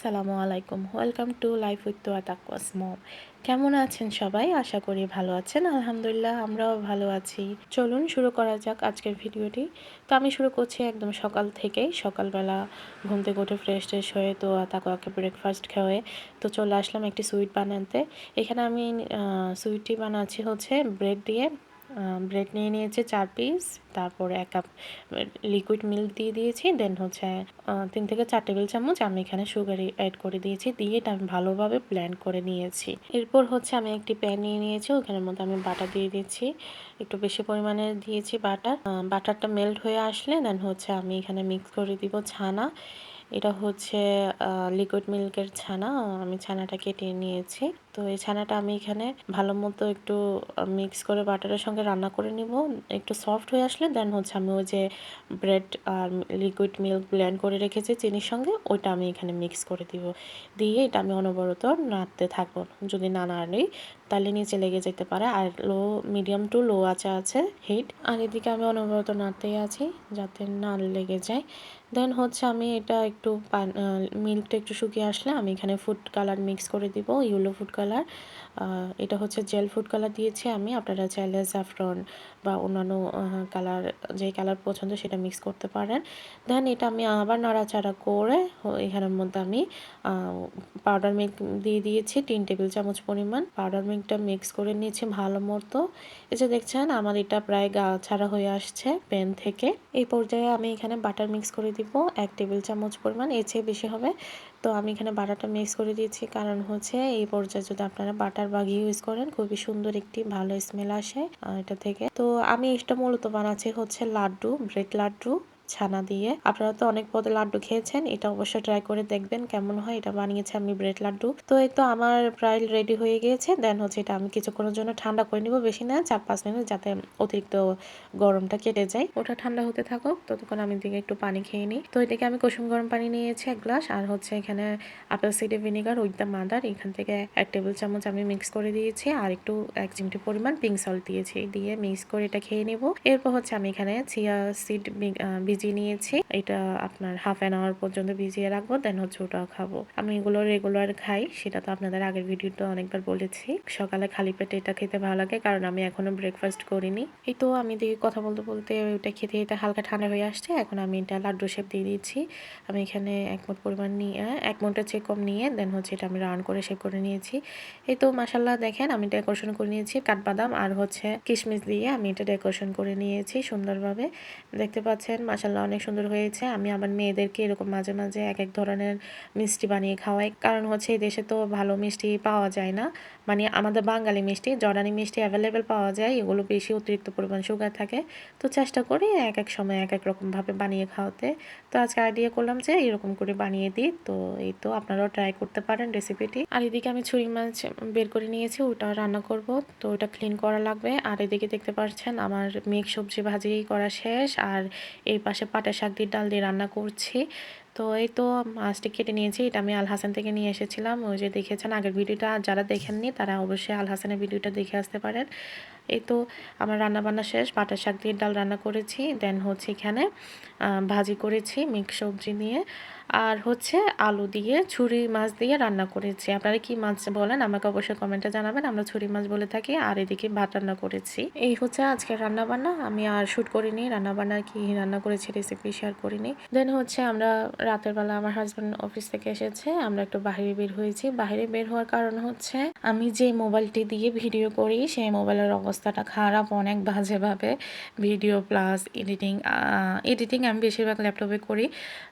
আসসালামু আলাইকুম। Welcome to life with তোয়া তাকওয়াস মম। কেমন আছেন সবাই? আশা করি ভালো আছেন। আলহামদুলিল্লাহ আমরাও ভালো আছি। চলুন শুরু করা যাক আজকের ভিডিওটি। তো আমি শুরু করছি একদম সকাল থেকেই। সকালবেলা ঘুম থেকে উঠে ফ্রেশ হয়ে তোয়া তাকওয়াকে ব্রেকফাস্ট খাওয়ায়ে তো চলে আসলাম একটি সুইট বানাতে। এখানে আমি সুইটটি বানাচ্ছি হচ্ছে ব্রেড দিয়ে। ব্রেড নিয়ে নিয়েছি 4 পিস, তারপরে 1 কাপ লিকুইড মিল্ক দিয়ে দিয়েছি। দেন হচ্ছে 3 থেকে 4 টেবিল চামচ আমি এখানে সুগার অ্যাড করে দিয়েছি। দিয়ে এটা আমি ভালোভাবে ব্লেন্ড করে নিয়েছি। এরপর হচ্ছে আমি একটি প্যান নিয়ে নিয়েছি, ওখানের মধ্যে আমি বাটার দিয়ে দিচ্ছি। একটু বেশি পরিমাণে দিয়েছি বাটার। বাটারটা মেল্ট হয়ে আসলে দেন হচ্ছে আমি এখানে মিক্স করে দিব ছানা। এটা হচ্ছে লিকুইড মিল্কের ছানা। আমি ছানাটা কেটে নিয়েছি। তো এই ছানাটা আমি এখানে ভালো মতো একটু মিক্স করে বাটারের সঙ্গে রান্না করে নিব। একটু সফট হয়ে আসলে দেন হচ্ছে আমি ওই যে ব্রেড আর লিকুইড মিল্ক ব্লেন্ড করে রেখেছি চিনির সঙ্গে, ওইটা আমি এখানে মিক্স করে দিব। দিয়ে এটা আমি অনবরত নাড়তে থাকবো। যদি না নাড়ি তাহলে নিচে লেগে যেতে পারে। আর মিডিয়াম টু লো আঁচে আছে হিট। আর এদিকে আমি অনবরত নাড়তেই আছি যাতে না লেগে যায়। দেন হচ্ছে আমি এটা একটু মিল্কটা একটু শুকিয়ে আসলে আমি এখানে ফুড কালার মিক্স করে দিব, ইয়েলো ফুড কালার। এটা হচ্ছে জেল ফুড কালার দিয়েছি আমি। আপনারা চাইলে স্যাফরন বা অন্যান্য কালার, যে কালার পছন্দ সেটা মিক্স করতে পারেন। দেন এটা আমি আবার নাড়াচাড়া করে এখানের মধ্যে আমি পাউডার মিল্ক দিয়ে দিয়েছি 3 টেবিল চামচ পরিমাণ। পাউডার মিল্কটা মিক্স করে নিয়েছি ভালো মতো। এই যে দেখছেন আমার এটা প্রায় গা ছাড়া হয়ে আসছে প্যান থেকে। এই পর্যায়ে আমি এখানে বাটার মিক্স করে দিব 1 টেবিল চামচ পরিমাণ, এর চেয়ে বেশি হবে। তো আমি এখানে বাটারটা মিক্স করে দিয়েছি, কারণ হচ্ছে এই পর্যায়ে যদি আপনারা বাটার বা ঘি ইউজ করেন খুবই সুন্দর একটি ভালো স্মেল আসে এটা থেকে। তো আমি এটা মূলত বানাচ্ছি হচ্ছে লাড্ডু, ব্রেড লাড্ডু ছানা দিয়ে। আপনারা তো অনেক পদে লাড্ডু খেয়েছেন, এটা অবশ্যই ট্রাই করে দেখবেন কেমন হয়। এটা বানিয়েছি আমি ব্রেড লাড্ডু। তো এই তো আমার প্রায় রেডি হয়ে গিয়েছে। দেন হচ্ছে এটা আমি কিছুক্ষণের জন্য ঠান্ডা করে নিব, বেশি না 4-5 মিনিট, যাতে অতিরিক্ত গরমটা কেটে যায়। ওটা ঠান্ডা হতে থাকুক, ততক্ষণ আমি দিকে একটু পানি খেয়ে নিই। তো এটাকে আমি কুসুম গরম পানি নিয়েছি 1 গ্লাস। আর হচ্ছে এখানে apple cider vinegar with the mother, এখান থেকে 1 টেবিল চামচ আমি মিক্স করে দিয়েছি। আর একটু 1 চিমটি পরিমাণ পিঙ্ক সল্ট দিয়েছি। দিয়ে মিক্স করে এটা খেয়ে নেব। এরপর হচ্ছে আমি এখানে চিয়া সিড ভিজিয়ে নিয়েছি। এটা আপনার হাফ অ্যান আওয়ার পর্যন্ত ভিজিয়ে রাখবো, দেন হচ্ছে ওটাও খাবো। আমি এগুলো রেগুলার খাই, সেটা তো আপনাদের আগের ভিডিওতে অনেকবার বলেছি। সকালে খালি পেটে এটা খেতে ভালো লাগে, কারণ আমি এখনো ব্রেকফাস্ট করিনি। এই তো আমি দিকে কথা বলতে বলতে ওটা খেতে খেতে হালকা ঠান্ডা হয়ে আসছে। এখন আমি এটা লাড্ডু শেপ দিয়ে দিচ্ছি। আমি এখানে 1 মুঠ পরিমাণ নিয়ে 1 মুঠের চেয়ে কম নিয়ে দেন হচ্ছে এটা আমি রাউন্ড করে শেপ করে নিয়েছি। এই তো মাশাআল্লাহ দেখেন আমি ডেকোরেশন করে নিয়েছি কাঠবাদাম আর হচ্ছে কিশমিশ দিয়ে আমি এটা ডেকোরেশন করে নিয়েছি সুন্দরভাবে। দেখতে পাচ্ছেন মাশাআল্লাহ অনেক সুন্দর হয়েছে। আমি আমার মেয়েদেরকে এরকম মাঝে মাঝে এক এক ধরনের মিষ্টি বানিয়ে খাওয়াই, কারণ হচ্ছে এই দেশে তো ভালো মিষ্টি পাওয়া যায় না। মানে আমাদের বাঙালি মিষ্টি, জর্দানি মিষ্টি অ্যাভেলেবেল পাওয়া যায়, এগুলো বেশি অতিরিক্ত পরিমাণ সুগার থাকে। তো চেষ্টা করি এক এক সময় এক এক রকমভাবে বানিয়ে খাওয়াতে। তো আজকে আইডিয়া করলাম যে এরকম করে বানিয়ে দিই। তো এই তো আপনারাও ট্রাই করতে পারেন রেসিপিটি। আর এদিকে আমি ছুরি মাছ বের করে নিয়েছি, ওটা রান্না করব। তো ওটা ক্লিন করা লাগবে। আর এদিকে দেখতে পাচ্ছেন আমার মিক্স সবজি ভাজি করা শেষ। আর এই পাশে পাটা শাক দিয়ে ডাল দিয়ে রান্না করছি। তো এই তো মাছটি কেটে নিয়েছি, এটা আমি আল হাসান থেকে নিয়ে এসেছিলাম। ওই যে দেখেছেন আগের ভিডিওটা, যারা দেখেননি তারা অবশ্যই আল হাসানের ভিডিওটা দেখে আসতে পারেন। এই তো আমার রান্না বান্না শেষ, পাটা শাক দিয়ে ডাল রান্না করেছি। দেন হচ্ছে এখানে ভাজি করেছি মিক্স সবজি নিয়ে। আর হচ্ছে আলু দিয়ে ছুরি মাছ দিয়ে রান্না করেছি। আপনারা কি মাছ বলেন আমাকে অবশ্যই কমেন্টে জানাবেন। আমরা ছুরি মাছ বলে থাকি। আর এদিকে ভাত রান্না করেছি। এই হচ্ছে আজকের রান্না বান্না। আমি আর শুট করিনি, রান্না বান্না কি রান্না করেছি রেসিপি শেয়ার করিনি। দেন হচ্ছে আমরা রাতের বেলা আমার হাজব্যান্ড অফিস থেকে এসেছে, আমরা একটু বাইরে বের হয়েছি। বাইরে বের হওয়ার কারণ হচ্ছে আমি যে মোবাইলটি দিয়ে ভিডিও করি সেই মোবাইলের অবস্থাটা খারাপ অনেক বাজেভাবে। ভিডিও প্লাস এডিটিং আমি বেশিরভাগ ল্যাপটপে করি।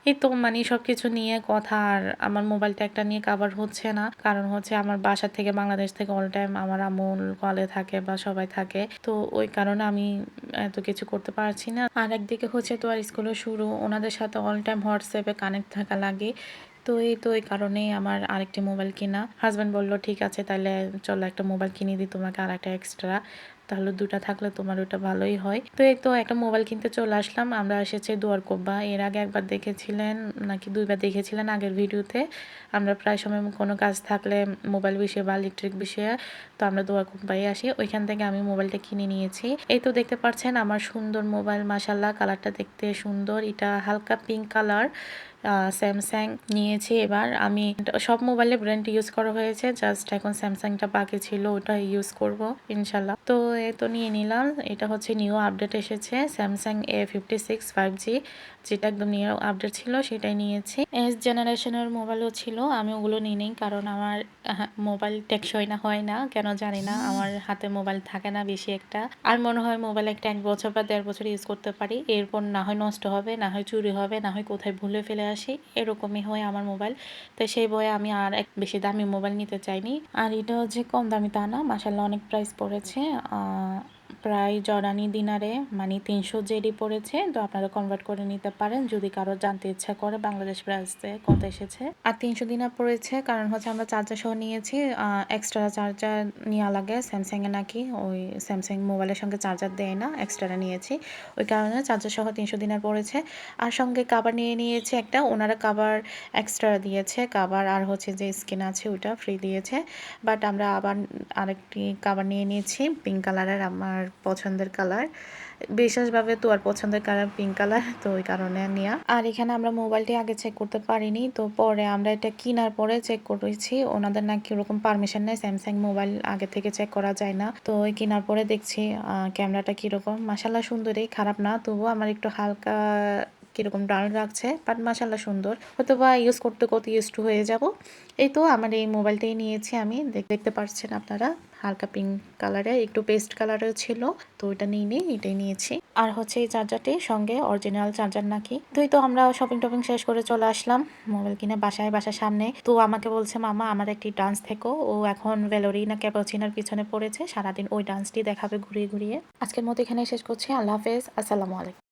এই তো মানে সব কিছু নিয়ে কথা। আর আমার মোবাইলটা একটা নিয়ে কাভার হচ্ছে না, কারণ হচ্ছে আমার বাসা থেকে বাংলাদেশ থেকে অল টাইম আমার আম্মু কলে থাকে বা সবাই থাকে। তো ওই কারণে আমি এত কিছু করতে পারছি না। আর একদিকে হচ্ছে তো আর স্কুলে শুরু, ওনাদের সাথে অল টাইম হোয়াটসঅ্যাপে কানেক্ট থাকা লাগে। তো এই কারণেই আমার আরেকটি মোবাইল কিনা। হাজব্যান্ড বলল ঠিক আছে তাহলে চলো একটা মোবাইল কিনে দিই তোমাকে আর একটা এক্সট্রা। তাহলে দুটা থাকলে তোমার ওটা ভালোই হয়। তো এই তো একটা মোবাইল কিনতে চলে আসলাম। আমরা এসেছি দুয়ারকোব্বা। এর আগে একবার দেখেছিলেন নাকি ২ বার দেখেছিলেন আগের ভিডিওতে। আমরা প্রায় সময় কোনো কাজ থাকলে মোবাইল বিষয়ে বা ইলেকট্রিক বিষয়ে তো আমরা দুয়ারকোব্বায় আসি। ওইখান থেকে আমি মোবাইলটা কিনে নিয়েছি। এই তো দেখতে পাচ্ছেন আমার সুন্দর মোবাইল, মাশাআল্লাহ কালারটা দেখতে সুন্দর। এটা হালকা পিঙ্ক কালার। স্যামসাং নিয়েছি এবার। আমি সব মোবাইলে ব্র্যান্ড ইউজ করা হয়েছে, জাস্ট এখন স্যামসাংটা বাকি ছিল, ওটা ইউজ করব ইনশাল্লাহ। তো এই তো নিয়ে নিলাম। এটা হচ্ছে নিউ আপডেট এসেছে স্যামসাং A56 5G, যেটা একদম নিউ আপডেট ছিল সেটাই নিয়েছি। এস জেনারেশনের মোবাইলও ছিল, আমি ওগুলো নিই নি কারণ আমার মোবাইল টেকসই না, হয় না কেন জানি না, আমার হাতে মোবাইল থাকে না বেশি একটা। আর মনে হয় মোবাইল একটা 1 বছর বা 1.5 বছর ইউজ করতে পারি, এরপর না হয় নষ্ট হবে, না হয় চুরি হবে, না হয় কোথায় ভুলে ফেলে আসি, এরকমই হয় আমার মোবাইল। তো সেই বয়ে আমি আর এক বেশি দামি মোবাইল নিতে চাইনি। আর এটা হচ্ছে কম দামি তা না, মাসাল্লাহ অনেক প্রাইস পড়েছে। প্রায় জর্ডানি দিনারে মানে 300 জেডি পড়েছে। তো আপনারা কনভার্ট করে নিতে পারেন যদি কারো জানতে ইচ্ছা করে বাংলাদেশ প্রাইসে কত এসেছে। আর 300 দিনার পড়েছে কারণ হচ্ছে আমরা চার্জার সহ নিয়েছি। এক্সট্রা চার্জার নেওয়া লাগে স্যামসাংয়ে নাকি, ওই স্যামসাং মোবাইলের সঙ্গে চার্জার দেয় না, এক্সট্রা নিয়েছি ওই কারণে চার্জার সহ 300 দিনার পড়েছে। আর সঙ্গে কাভার নিয়ে নিয়েছি একটা, ওনারা কাভার এক্সট্রা দিয়েছে, কাভার আর হচ্ছে যে স্কিন আছে ওটা ফ্রি দিয়েছে। বাট আমরা আবার আরেকটি কাভার নিয়ে নিয়েছি পিঙ্ক কালারের, আমার পছন্দের কালার, বিশেষভাবে তো আর পছন্দের কালার পিঙ্ক কালার, তো ওই কারণে নেওয়া। আর এখানে আমরা মোবাইলটি আগে চেক করতে পারিনি, তো পরে আমরা এটা কেনার পরে চেক করেছি। ওনাদের নাকি ওরকম পারমিশন নেই, স্যামসাং মোবাইল আগে থেকে চেক করা যায় না। তো ওই কেনার পরে দেখছি ক্যামেরাটা কীরকম, মাসাল্লাহ সুন্দরই, খারাপ না, তবুও আমার একটু হালকা কীরকম ডাল রাখছে, বাট মাসাল্লাহ সুন্দর। হয়তো বা ইউজ করতে করতে ইউজ টু হয়ে যাব। এই তো আমার এই মোবাইলটাই নিয়েছি আমি, দেখতে পাচ্ছেন আপনারা, হালকা পিঙ্ক কালারের, একটু পেস্ট কালারের ছিল, তো ওইটা নিয়ে এটাই নিয়েছি। আর হচ্ছে এই চার্জারটি সঙ্গে অরিজিনাল চার্জার নাকি। তো আমরা শপিং টপিং শেষ করে চলে আসলাম মোবাইল কিনে বাসার সামনে। তো আমাকে বলছে মামা আমার একটি ডান্স থেকো, ও এখন ভ্যালোরিনা ক্যাপাচিনোর পিছনে পড়েছে, সারাদিন ওই ডান্সটি দেখাবে ঘুরিয়ে ঘুরিয়ে। আজকের মতো এখানে শেষ করছি, আল্লাহ হাফেজ, আসসালামু আলাইকুম।